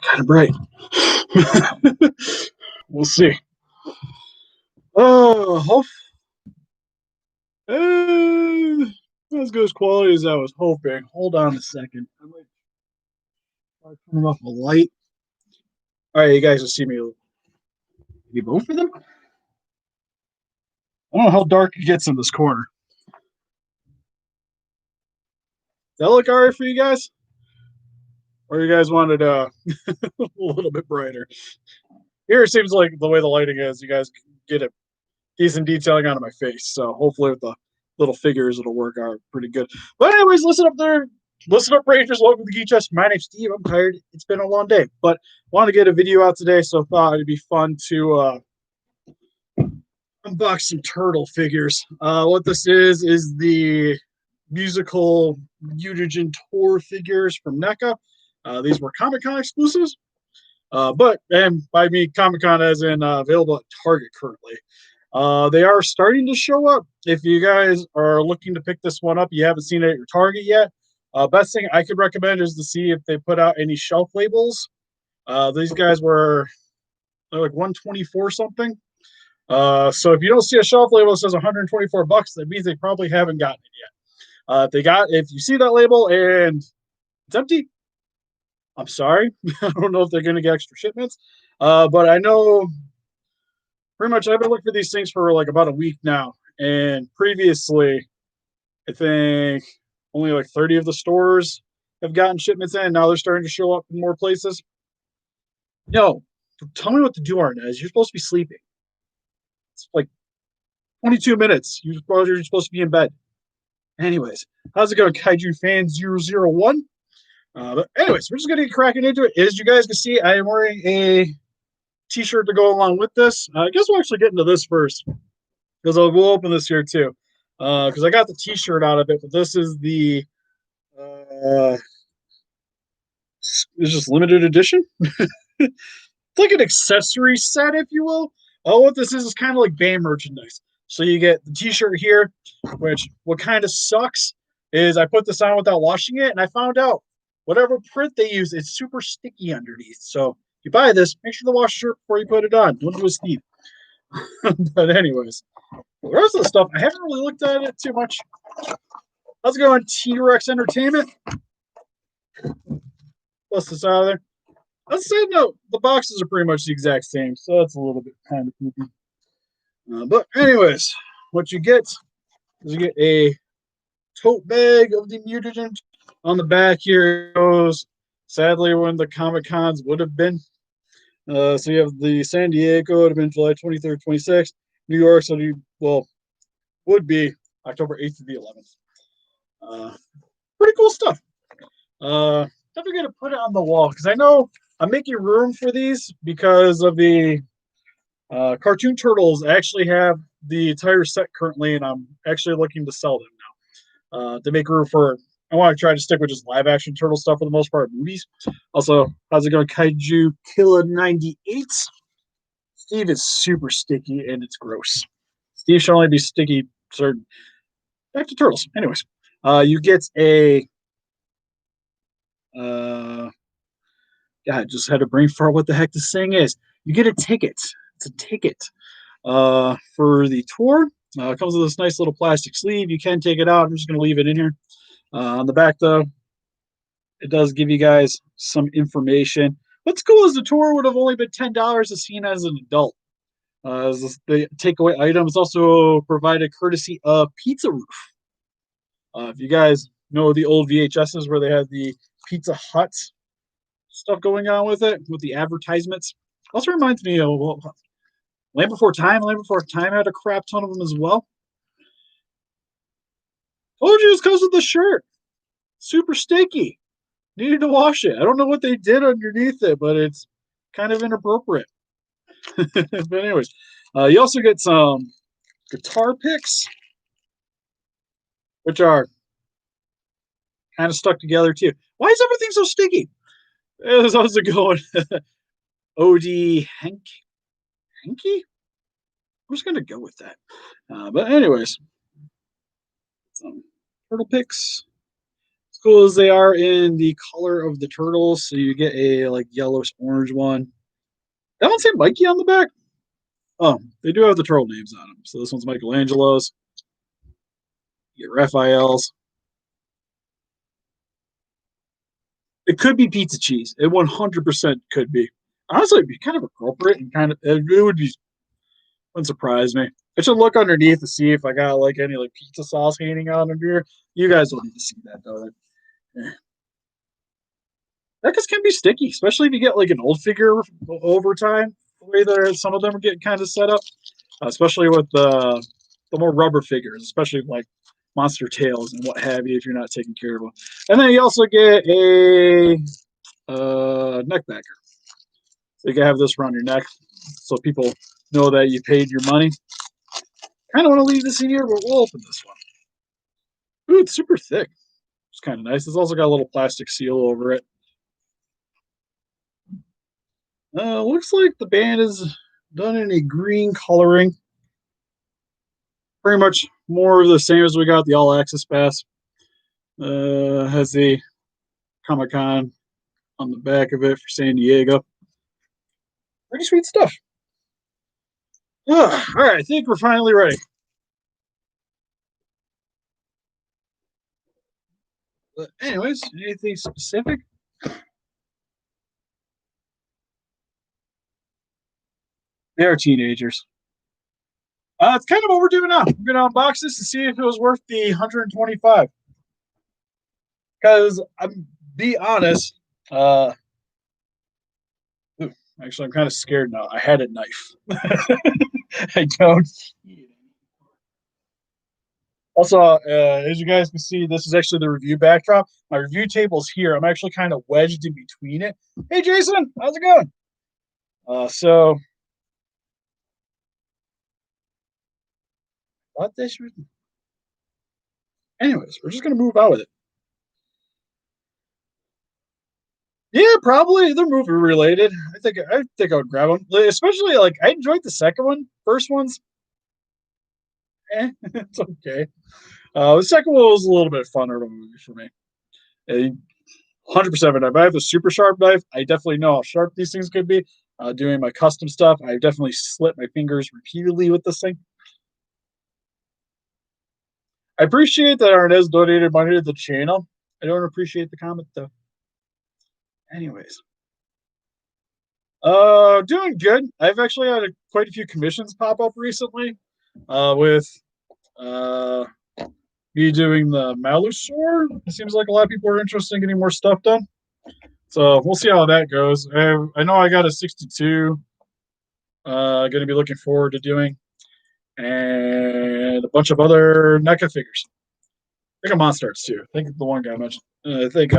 kind of bright. We'll see. Oh, as good as quality as I was hoping. Hold on a second. I might try turning off a light. All right, you guys will see me. Maybe both of them. I don't know how dark it gets in this corner. Does that look all right for you guys? Or you guys wanted a little bit brighter? Here it seems like the way the lighting is, you guys get a decent detailing out of my face. So hopefully with the little figures it'll work out pretty good. But anyways, listen up there. Listen up, Rangers. Welcome to Geek Chest. My name's Steve. I'm tired. It's been a long day. But want to get a video out today, so thought it'd be fun to unbox some turtle figures. What this is the musical Mutagen tour figures from NECA. These were Comic-Con exclusives. And by me, Comic-Con as in available at Target currently. They are starting to show up. If you guys are looking to pick this one up, you haven't seen it at your Target yet. Best thing I could recommend is to see if they put out any shelf labels. These guys they're like 124 something. So if you don't see a shelf label that says 124 bucks, that means they probably haven't gotten it yet. If you see that label and it's empty, I'm sorry. I don't know if they're going to get extra shipments. But I know pretty much I've been looking for these things for like about a week now. And previously, I think only like 30 of the stores have gotten shipments in. Now they're starting to show up in more places. No, tell me what to do, Arnez. You're supposed to be sleeping. It's like 22 minutes. You're supposed to be in bed. Anyways, how's it going, Kaiju Fan 001? But anyways, we're just going to get cracking into it. As you guys can see, I am wearing a t-shirt to go along with this. I guess we'll actually get into this first because we'll open this here too. Because I got the t-shirt out of it, but this is the it's just limited edition. It's like an accessory set, if you will. Oh, what this is kind of like band merchandise. So you get the t-shirt here, which what kind of sucks is I put this on without washing it, and I found out whatever print they use, it's super sticky underneath. So if you buy this, make sure to wash your shirt before you put it on. Don't do a Steve. But anyways, the rest of the stuff, I haven't really looked at it too much. Let's go on T-Rex Entertainment. Bust this out of there. Let's say no, the boxes are pretty much the exact same, so that's a little bit kind of creepy. But anyways, what you get is you get a tote bag of the Mutagen. On the back here it goes, sadly, when the Comic Cons would have been. So you have the San Diego, it would have been July 23rd, 26th. New York, would be October 8th to the 11th. Pretty cool stuff. Definitely going to put it on the wall because I know I'm making room for these because of the Cartoon Turtles. I actually have the entire set currently, and I'm actually looking to sell them now to make room for. I want to try to stick with just live action turtle stuff for the most part, movies. Also, how's it going, Kaiju Killer 98? Steve is super sticky and it's gross. Steve should only be sticky certain. Back to turtles. Anyways, you get a. God, just had a brain fart. What the heck this thing is? You get a ticket. It's a ticket for the tour. It comes with this nice little plastic sleeve. You can take it out. I'm just going to leave it in here. On the back, though, it does give you guys some information. What's cool is the tour would have only been $10 to see as an adult. As the takeaway item is also provided courtesy of Pizza Roof. If you guys know the old VHSs where they had the Pizza Hut stuff going on with it, with the advertisements. Also reminds me of Land Before Time. Land Before Time had a crap ton of them as well. Told you it's because of the shirt. Super sticky. Needed to wash it. I don't know what they did underneath it, but it's kind of inappropriate. But anyways, you also get some guitar picks, which are kind of stuck together too. Why is everything so sticky? How's it going? OD Hanky? I'm just going to go with that. But anyways, some turtle picks. cool as they are in the color of the turtles. So you get a like yellowish orange one. That one say Mikey on the back. Oh, they do have the turtle names on them. So this one's Michelangelo's. You get Raphael's. It could be pizza cheese. It 100% could be. Honestly, it'd be kind of appropriate and kind of it would be wouldn't surprise me. I should look underneath to see if I got like any like pizza sauce hanging out under here. You guys don't need to see that though. That just can be sticky, especially if you get like an old figure over time. The way that some of them are getting kind of set up, especially with the more rubber figures, especially like monster tails and what have you. If you're not taking care of them, and then you also get a neck backer. So you can have this around your neck, so people know that you paid your money. Kind of want to leave this in here, but we'll open this one. Ooh, it's super thick. It's kind of nice. It's also got a little plastic seal over it. Looks like the band is done in a green coloring. Pretty much more of the same as we got the All Access Pass. Has the Comic Con on the back of it for San Diego. Pretty sweet stuff. All right, I think we're finally ready. But anyways, anything specific? They are teenagers. It's kind of overdue now. I'm gonna unbox this to see if it was worth the 125. Because I'm be honest, ooh, actually I'm kind of scared now. I had a knife. I don't. Also, as you guys can see, this is actually the review backdrop. My review table's here. I'm actually kind of wedged in between it. Hey, Jason, how's it going? So, thought this was. Anyways, we're just gonna move out with it. Yeah, probably they're movie related. I think I would grab them, especially like I enjoyed the second one. First one's, it's okay. The second one was a little bit funner of a movie for me. 100% of a knife. I have a super sharp knife. I definitely know how sharp these things could be. Doing my custom stuff, I definitely slit my fingers repeatedly with this thing. I appreciate that Arnez donated money to the channel. I don't appreciate the comment though. Anyways, doing good. I've actually had quite a few commissions pop up recently. With uh me doing the Malusor. It seems like a lot of people are interested in getting more stuff done. So we'll see how that goes. I know I got a 62. Going to be looking forward to doing, and a bunch of other NECA figures. I think a Monstars too. I think the one guy mentioned. I think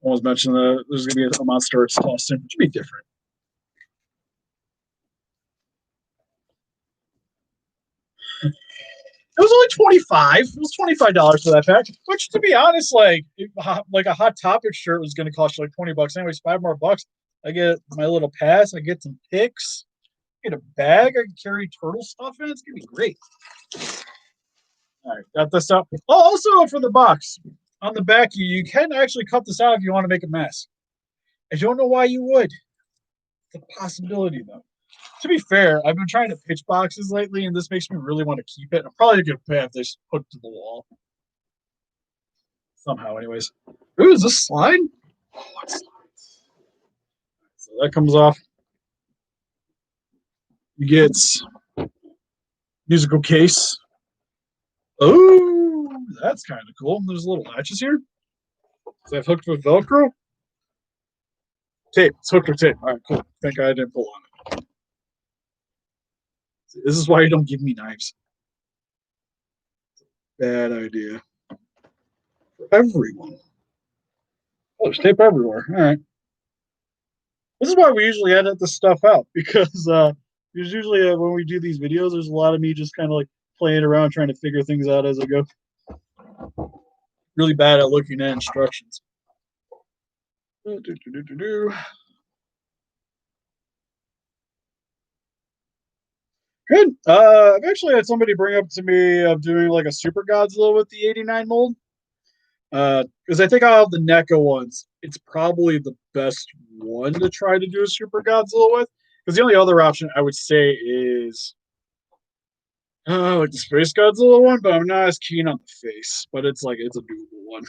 one was mentioned that there's going to be a Monstars costume, which would be different. It was only 25. It was $25 for that pack. Which, to be honest, like a Hot Topic shirt was going to cost you like $20 anyways. $5 more. I get my little pass. I get some picks. Get a bag. I can carry turtle stuff in. It's gonna be great. All right, got this up. Oh, also for the box on the back, you can actually cut this out if you want to make a mess. I don't know why you would. It's a possibility though. To be fair, I've been trying to pitch boxes lately, and this makes me really want to keep it. I'm probably gonna have this hooked to the wall somehow. Anyways, ooh, is this slide? Oh, what slides? So that comes off. You get musical case. Oh, that's kind of cool. There's little latches here. Is that hooked with Velcro? Tape. It's hooked with tape. All right, cool. Thank God I didn't pull on it. This is why you don't give me knives. Bad idea. For everyone. Oh, there's tape everywhere. All right. This is why we usually edit this stuff out because there's usually when we do these videos, there's a lot of me just kind of like playing around trying to figure things out as I go. Really bad at looking at instructions. Good. I've actually had somebody bring up to me of doing like a Super Godzilla with the '89 mold. Because I think out of the NECA ones, it's probably the best one to try to do a Super Godzilla with. Because the only other option I would say is like the Space Godzilla one, but I'm not as keen on the face. But it's like it's a doable one.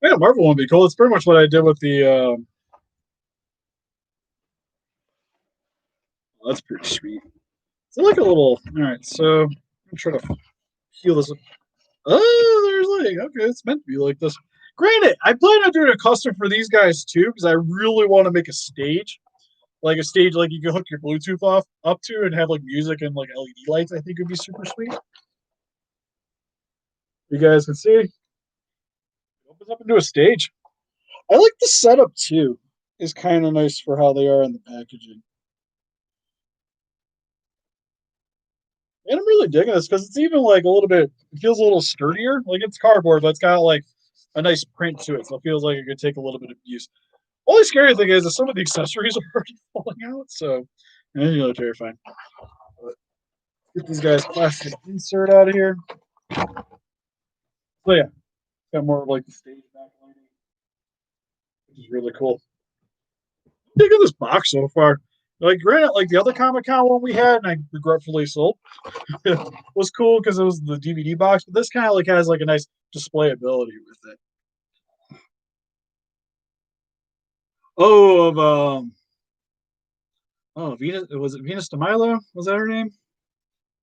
Yeah, Marvel one would be cool. It's pretty much what I did with the. Oh, that's pretty sweet. It's like a little. All right, so I'm trying to heal this. Oh, there's like okay, it's meant to be like this. Granted, I plan on doing a custom for these guys too because I really want to make a stage like you can hook your Bluetooth off up to and have like music and like LED lights. I think would be super sweet. You guys can see it opens up into a stage. I like the setup too. Is kind of nice for how they are in the packaging. And I'm really digging this because it's even like a little bit. It feels a little sturdier. Like it's cardboard, but it's got like a nice print to it, so it feels like it could take a little bit of use. Only scary thing is that some of the accessories are already falling out, so it's really terrifying. But get these guys plastic insert out of here. So yeah, got more of like the stage backlighting, which is really cool. Dig at this box so far. Like granted, like the other Comic Con one we had, and I regretfully sold, was cool because it was the DVD box. But this kind of like has like a nice display ability with it. Oh, of oh Venus was it Venus de Milo? Was that her name?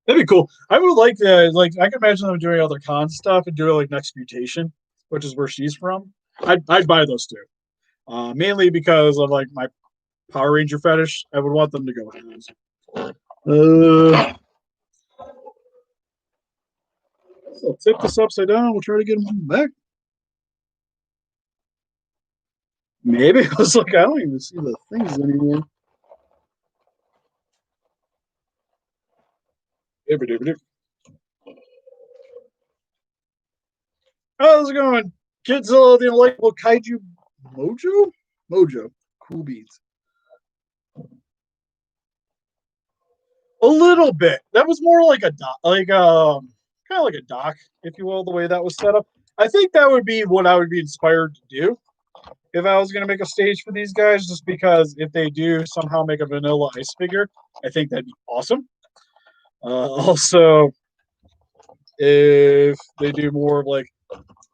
That'd be cool. I would like I could imagine them doing other con stuff and doing like Next Mutation, which is where she's from. I'd buy those two. Mainly because of like my Power Ranger fetish. I would want them to go with those. So tip this upside down. We'll try to get them back. Maybe I was like, I don't even see the things anymore. How's it going? Kidzilla, the Unlikable Kaiju Mojo? Mojo. Cool beats. A little bit. That was more like a doc, like kind of like a doc, if you will, the way that was set up. I think that would be what I would be inspired to do if I was going to make a stage for these guys, just because if they do somehow make a vanilla ice figure, I think that'd be awesome. Also, if they do more of like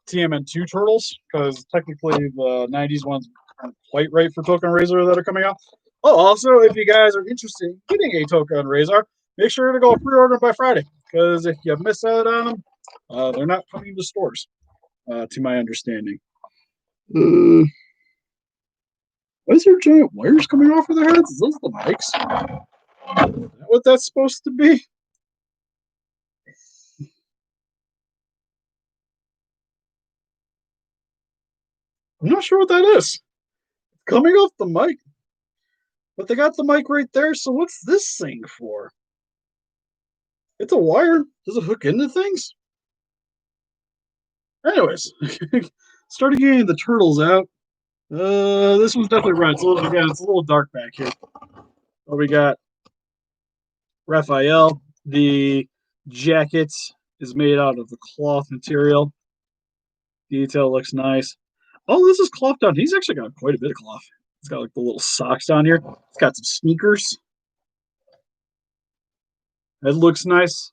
TMN2 turtles, because technically the 90s ones aren't quite right for Token Razor that are coming out. Oh, also, if you guys are interested in getting a Token Razor, make sure to go pre-order by Friday, because if you miss out on them, they're not coming to stores, to my understanding. Why is there giant wires coming off of their heads? Is those the mics? Is that what that's supposed to be? I'm not sure what that is. Coming off the mic. But they got the mic right there, so what's this thing for? It's a wire. Does it hook into things? Anyways, started getting the turtles out. This one's definitely red. So again, it's a little dark back here. But we got Raphael. The jacket is made out of the cloth material. Detail looks nice. Oh, this is cloth down. He's actually got quite a bit of cloth. He's got like the little socks down here. He's got some sneakers. It looks nice.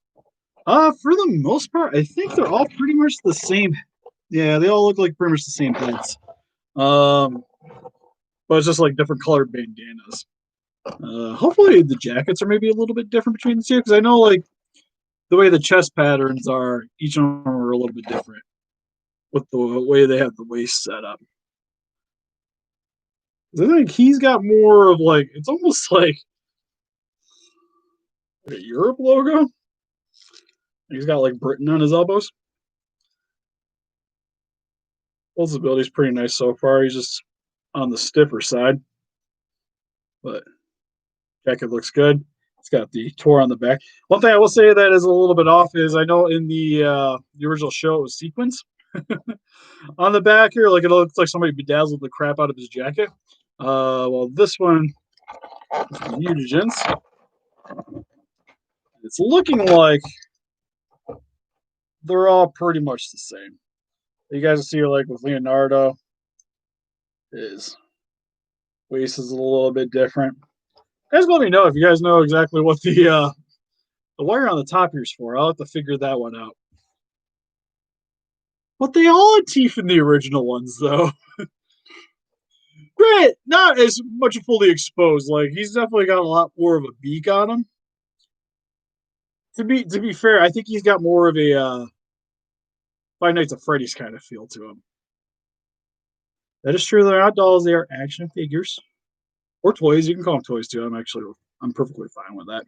For the most part, I think they're all pretty much the same. Yeah, they all look like pretty much the same heads. Um, but it's just like different colored bandanas. Hopefully the jackets are maybe a little bit different between the two because I know like the way the chest patterns are, each of them are a little bit different with the way they have the waist set up. I think he's got more of like it's almost like a Europe logo. He's got like Britain on his elbows. Ability's pretty nice so far. He's just on the stiffer side, but jacket looks good. It's got the tour on the back. One thing I will say that is a little bit off is I know in the original show it was sequins on the back here. Like it looks like somebody bedazzled the crap out of his jacket. Well, this one, Mutagens. It's looking like they're all pretty much the same. You guys see, like with Leonardo, his waist is a little bit different. Guys, let me know if you guys know exactly what the wire on the top here is for. I'll have to figure that one out. But they all had teeth in the original ones, though. Granted, not as much fully exposed. Like he's definitely got a lot more of a beak on him. To be fair, I think he's got more of a Five Nights at Freddy's kind of feel to him. That is true. They're not dolls; they are action figures or toys. You can call them toys too. I'm perfectly fine with that.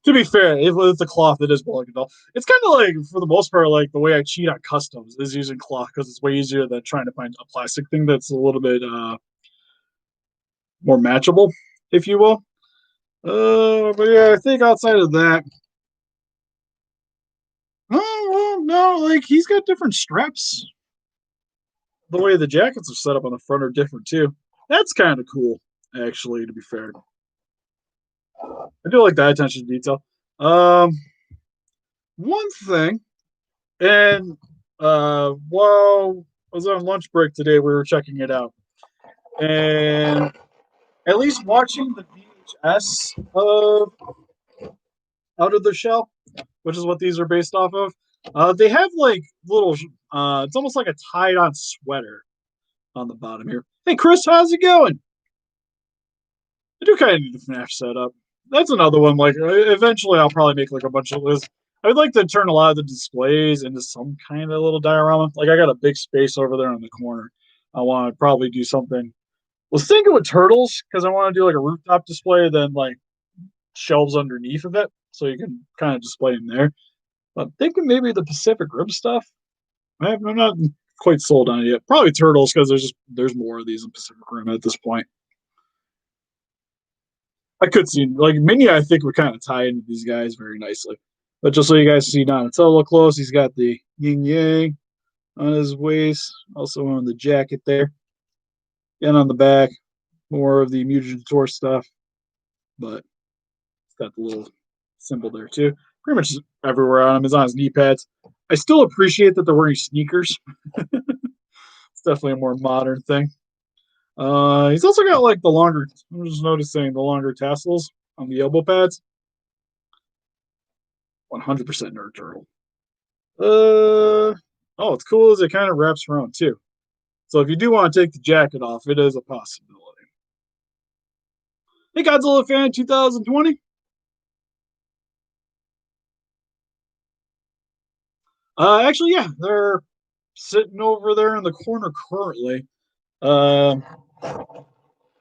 To be fair, if it's a cloth, it is more like a doll. It's kind of like, for the most part, like the way I cheat on customs is using cloth because it's way easier than trying to find a plastic thing that's a little bit more matchable, if you will. But yeah, I think outside of that, oh well, no, like he's got different straps. The way the jackets are set up on the front are different too. That's kind of cool, actually. To be fair, I do like that attention to detail. Um, One thing, and while I was on lunch break today, we were checking it out, and at least watching the VHS of Out of the Shell, which is what these are based off of. They have like little, it's almost like a tied on sweater on the bottom here. Hey, Chris, how's it going? I do kind of need a FNAF setup. That's another one. Like, eventually, I'll probably make like a bunch of lists. I would like to turn a lot of the displays into some kind of little diorama. Like, I got a big space over there in the corner. I want to probably do something. Was thinking with turtles because I want to do like a rooftop display, then like shelves underneath of it, so you can kind of display them there. I'm thinking maybe the Pacific Rim stuff. I'm not quite sold on it yet. Probably turtles because there's more of these in Pacific Rim at this point. I could see like Mini. I think would kind of tie into these guys very nicely. But just so you guys see Donatello close, he's got the yin yang on his waist, also on the jacket there, and on the back, more of the Mutagen stuff. But it's got the little symbol there too. Pretty much everywhere on him is on his knee pads. I still appreciate that they're wearing sneakers. It's definitely a more modern thing. He's also got like the longer. I'm just noticing the longer tassels on the elbow pads. 100% nerd turtle. Oh, it's cool as it kind of wraps around too. So if you do want to take the jacket off, it is a possibility. Hey, Godzilla fan 2020. Actually, yeah, they're sitting over there in the corner currently. I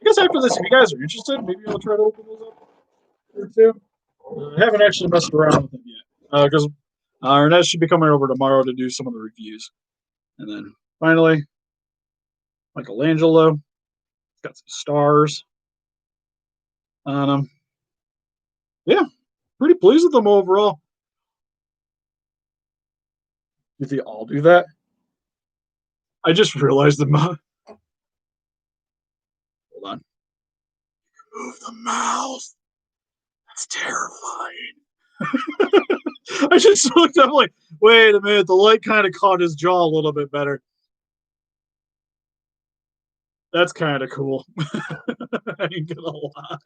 guess after this, if you guys are interested, maybe I'll try to open those up or two. I haven't actually messed around with them yet because Ernest should be coming over tomorrow to do some of the reviews. And then finally, Michelangelo, got some stars on them. Yeah, pretty pleased with them overall. If they all do that, I just realized the mouth. Hold on. Move the mouth. That's terrifying. I just looked up like, wait a minute, the light kind of caught his jaw a little bit better. That's kind of cool. I ain't gonna lie.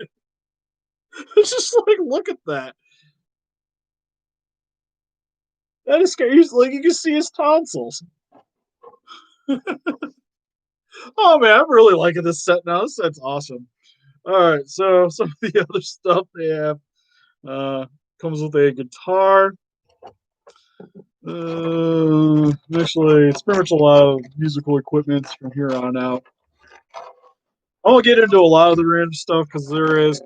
It's just like, look at that. That is scary. He's like, you can see his tonsils. Oh man, I'm really liking this set now. This set's awesome. All right, so some of the other stuff they have comes with a guitar. Actually, it's pretty much a lot of musical equipment from here on out. I won't get into a lot of the random stuff because there is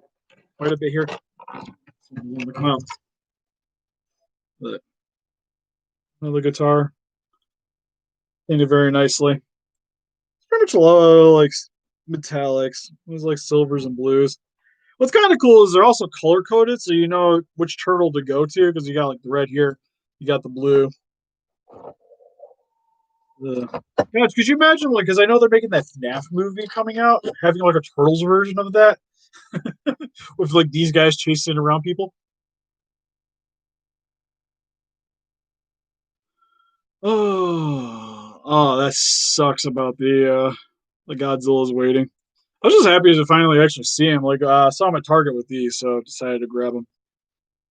quite a bit here. But another guitar, painted very nicely. It's pretty much a lot of like metallics. There's like silvers and blues. What's kind of cool is they're also color coded, so you know which turtle to go to because you got like the red here, you got the blue. Gosh, could you imagine like because I know they're making that FNAF movie coming out, having like a turtles version of that? with like these guys chasing around people. Oh, that sucks about the Godzilla's waiting. I was just happy to finally actually see him. Like, I saw him at Target with these, so decided to grab him.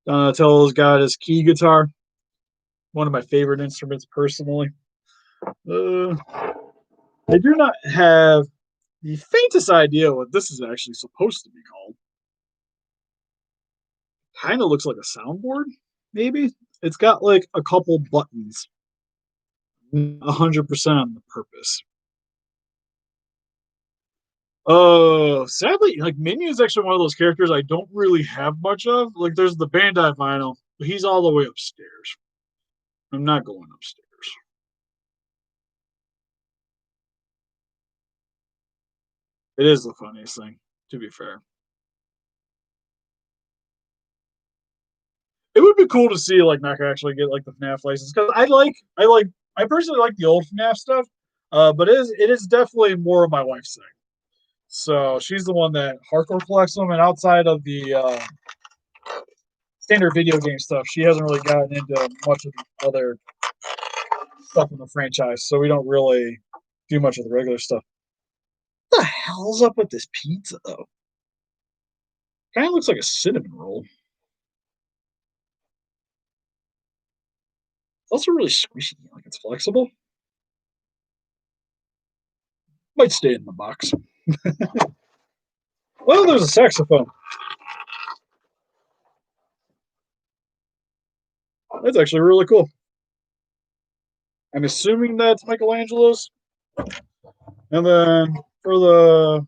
Donatello's got his key guitar, one of my favorite instruments personally. Uh, I do not have the faintest idea what this is actually supposed to be called. Kind of looks like a soundboard, maybe. It's got like a couple buttons, 100% on the purpose. Oh, sadly, like Minion is actually one of those characters I don't really have much of. Like, there's the Bandai vinyl, but he's all the way upstairs. I'm not going upstairs. It is the funniest thing, to be fair. It would be cool to see like NECA actually get like the FNAF license because I personally like the old FNAF stuff, but it is definitely more of my wife's thing. So she's the one that hardcore collects them, and outside of the standard video game stuff, she hasn't really gotten into much of the other stuff in the franchise. So we don't really do much of the regular stuff. What the hell's up with this pizza though? Kind of looks like a cinnamon roll. It's also really squishy, like it's flexible. Might stay in the box. Well, there's a saxophone. That's actually really cool. I'm assuming that's Michelangelo's. And then for the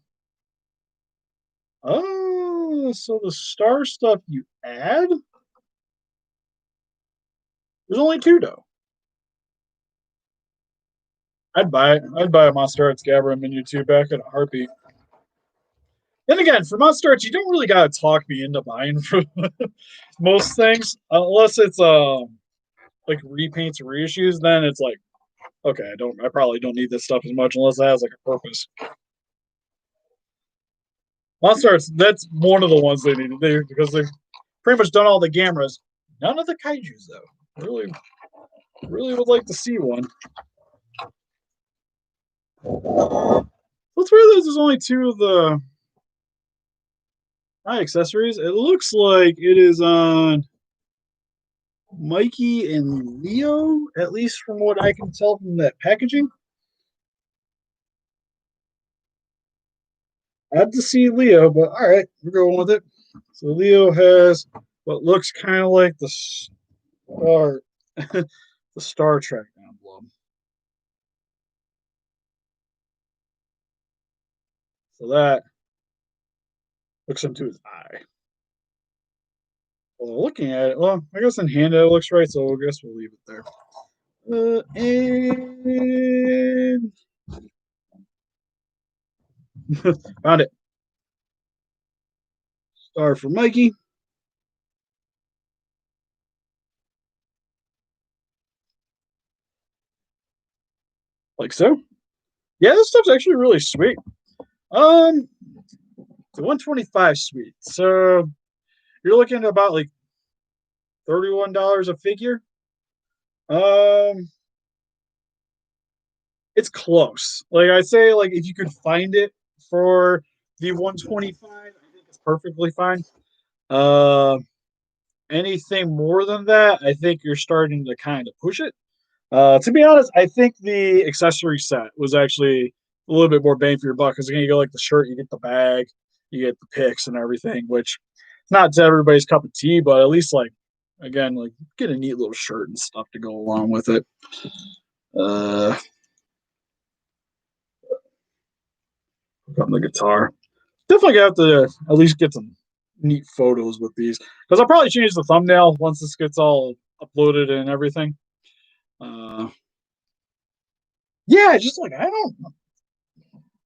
so the star stuff you add, there's only two though. I'd buy it. I'd buy a Monster Arts Gabra menu two back in a heartbeat. Then again, for Monster Arts, you don't really gotta talk me into buying for most things, unless it's like repaints or reissues. Then it's like, okay, I probably don't need this stuff as much unless it has like a purpose. Monster Arts, that's one of the ones they need to do because they've pretty much done all the Gamras. None of the Kaijus though. Really, really would like to see one. What's weird is there's only two of the accessories. It looks like it is on Mikey and Leo, at least from what I can tell from that packaging. I had to see Leo, but all right, we're going with it. So Leo has what looks kind of like the star, the Star Trek emblem. So that looks into his eye. Well, looking at it, well, I guess in hand it looks right, so I guess we'll leave it there. And found it. Star for Mikey. Like so. Yeah, this stuff's actually really sweet. Um, the 125 sweet. So you're looking at about like $31 a figure. Um, it's close. Like I say, like if you could find it for the 125, I think it's perfectly fine. Uh, anything more than that, I think you're starting to kind of push it. To be honest, I think the accessory set was actually a little bit more bang for your buck because again, you get like the shirt, you get the bag, you get the picks and everything, which it's not to everybody's cup of tea, but at least like again, like get a neat little shirt and stuff to go along with it. Uh, on the guitar, definitely have to at least get some neat photos with these because I'll probably change the thumbnail once this gets all uploaded and everything. Uh, yeah, just like I don't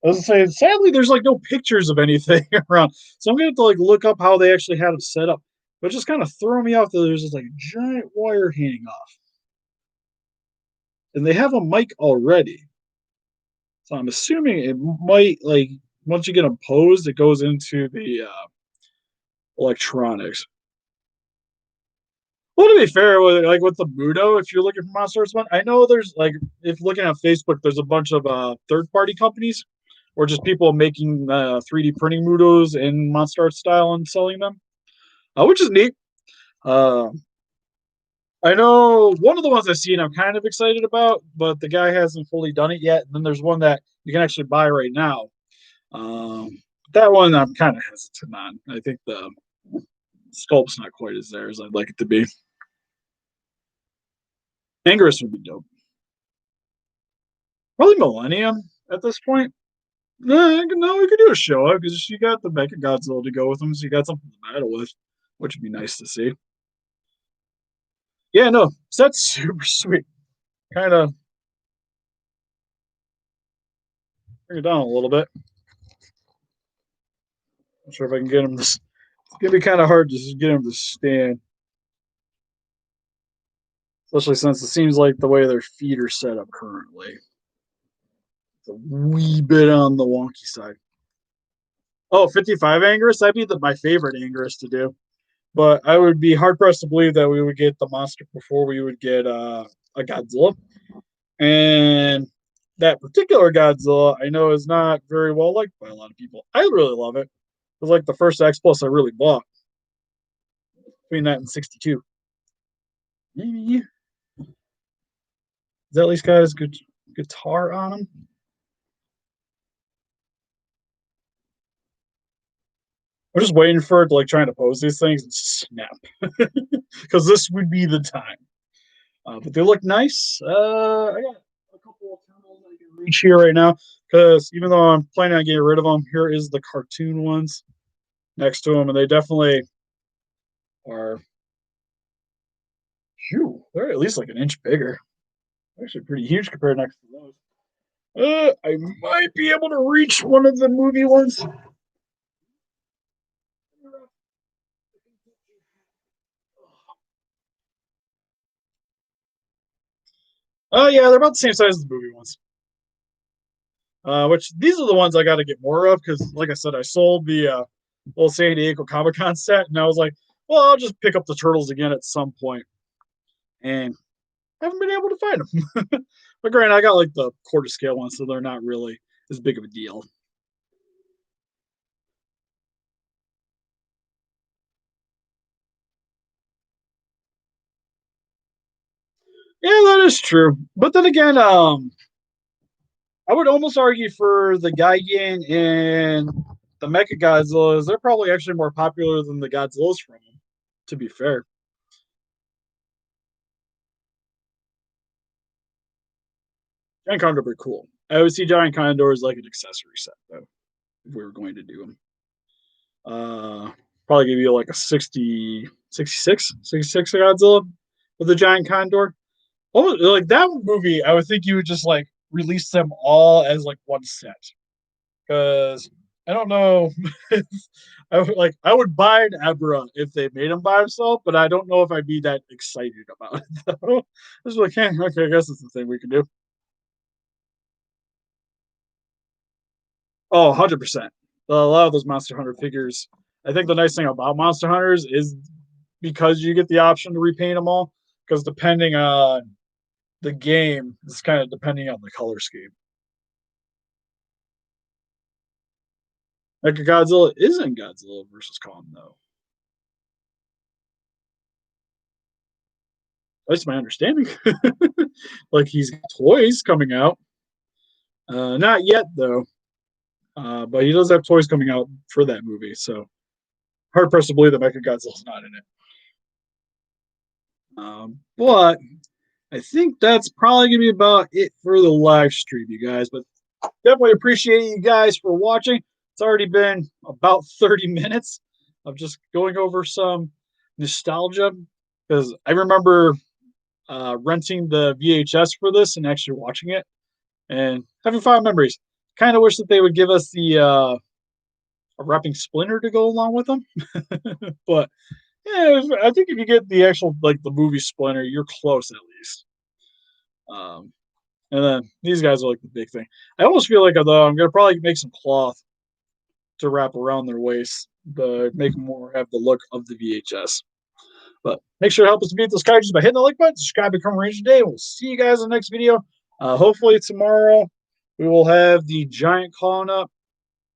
I was saying, sadly, there's like no pictures of anything around, so I'm gonna have to like look up how they actually had them set up. But just kind of throw me off that there's just like a giant wire hanging off, and they have a mic already, so I'm assuming it might like once you get them posed, it goes into the electronics. Well, to be fair, with the Muto, if you're looking for Monster Arts one, I know there's like if looking at Facebook, there's a bunch of third party companies or just people making 3D printing Mutos in Monster Arts style and selling them, which is neat. Uh, I know one of the ones I've seen I'm kind of excited about, but the guy hasn't fully done it yet. And then there's one that you can actually buy right now. Um, that one I'm kind of hesitant on. I think the sculpt's not quite as there as I'd like it to be. Angerus would be dope. Probably Millennium at this point. No, we could do a show up because you got the Mecha Godzilla to go with them, so you got something to battle with, which would be nice to see. Yeah, no, that's super sweet. Kind of bring it down a little bit. Not sure if I can get him to. It's gonna be kind of hard to just get him to stand, especially since it seems like the way their feet are set up currently. It's a wee bit on the wonky side. Oh, 55 Angerus? That'd be my favorite Angerus to do. But I would be hard pressed to believe that we would get the monster before we would get a Godzilla. And that particular Godzilla, I know, is not very well liked by a lot of people. I really love it. It was like the first X Plus I really bought between that and 62. Maybe. Is that at least got his good guitar on him? I'm just waiting for it to like trying to pose these things and snap. Because this would be the time. But they look nice. I got a couple of tunnels I can reach here right now. Because even though I'm planning on getting rid of them, here is the cartoon ones next to them. And they definitely are. Phew, they're at least like an inch bigger. Actually, pretty huge compared next to those. I might be able to reach one of the movie ones. Oh yeah, they're about the same size as the movie ones. Which these are the ones I got to get more of because, like I said, I sold the old San Diego Comic Con set, and I was like, well, I'll just pick up the turtles again at some point, and I haven't been able to find them. But granted, I got like the quarter scale ones, so they're not really as big of a deal. Yeah, that is true. But then again, I would almost argue for the Gigan and the Mecha Godzillas, they're probably actually more popular than the Godzillas from them, to be fair. Giant Condor would be cool. I would see Giant Condor as like an accessory set, though, if we were going to do them. Probably give you like a 60, 66, 66 Godzilla with the Giant Condor. Oh, like that movie, I would think you would just like release them all as like one set because I don't know. If I would buy an Ebra if they made him by himself, but I don't know if I'd be that excited about it though. This is like, okay, I guess it's the thing we can do. Oh, 100%. A lot of those Monster Hunter figures. I think the nice thing about Monster Hunters is because you get the option to repaint them all. Because depending on the game, it's kind of depending on the color scheme. Like a Godzilla isn't Godzilla versus Kong though. That's my understanding. Like he's got toys coming out. Not yet though. But he does have toys coming out for that movie. So hard pressed to believe that Mecha Godzilla's not in it. But I think that's probably gonna be about it for the live stream, you guys. But definitely appreciate you guys for watching. It's already been about 30 minutes of just going over some nostalgia because I remember renting the VHS for this and actually watching it and having fond memories. Kind of wish that they would give us the a wrapping splinter to go along with them, but yeah, I think if you get the actual like the movie Splinter, you're close at least. Um, and then these guys are like the big thing. I almost feel like though I'm gonna probably make some cloth to wrap around their waist, but make them more have the look of the VHS. But make sure to help us beat those kaijus by hitting the like button, subscribe, become a ranger today. We'll see you guys in the next video. Hopefully tomorrow we will have the giant calling up.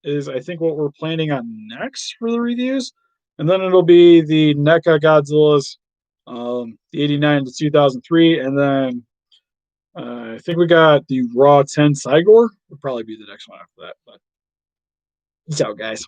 Is I think what we're planning on next for the reviews, and then it'll be the NECA Godzillas, the '89 to 2003, and then I think we got the Raw 10 Cygor. Would probably be the next one after that. But peace out, guys.